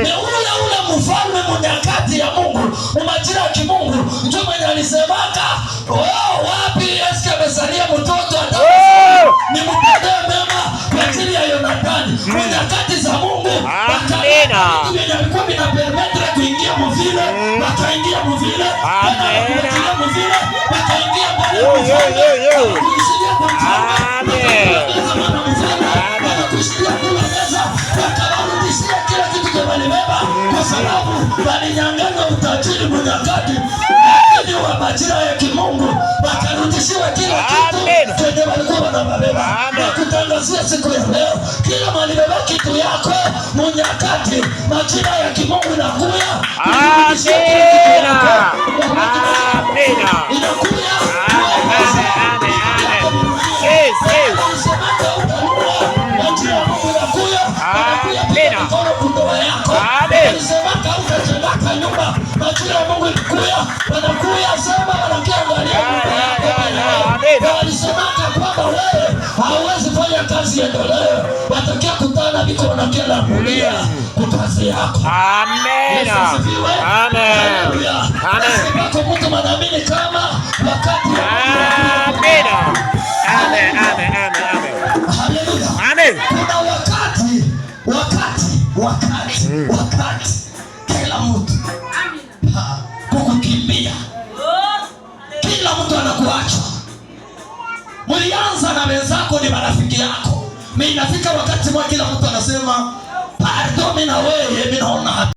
Ni ule mfalme mnyakati ya Mungu, majira ya kimungu, ndio mwenye alisemaka, wapi Yesu amesalia mtoto ni mpendee mema kwa ajili ya Yonathani. Nyakati za Mungu alikuwa binapermetre kuingia mvile, wakaingia mvile, wakaingia mvile, wakaingia mbele. Kwa sababu walinyang'anywa utajiri mnyakati, lakini wa majira ya kimungu wakarudishiwa kila kitu chenye walikuwa wanabeba. Nakutangazia siku ya leo, kila malibeba kitu yako mnyakati, majira ya kimungu inakuya. Majira ya Mungu ilikuya, wanakuya sema wanakiangalia walisemaka kwamba wewe hauwezi fanya kazi endeleo, watakia kutana viko wanakia na kulia kukazi yako. Amen. Amen. Amen. Kwa mtu manaamini kama wakati Amen. Amen. Amen. Amen. Haleluya. Amen. Kuna wakati kila mtu kukukimbia, kila mtu anakuacha. Mlianza na wenzako, ni marafiki yako, inafika wakati mwa kila mtu anasema pardon, mimi na wewe mimi naona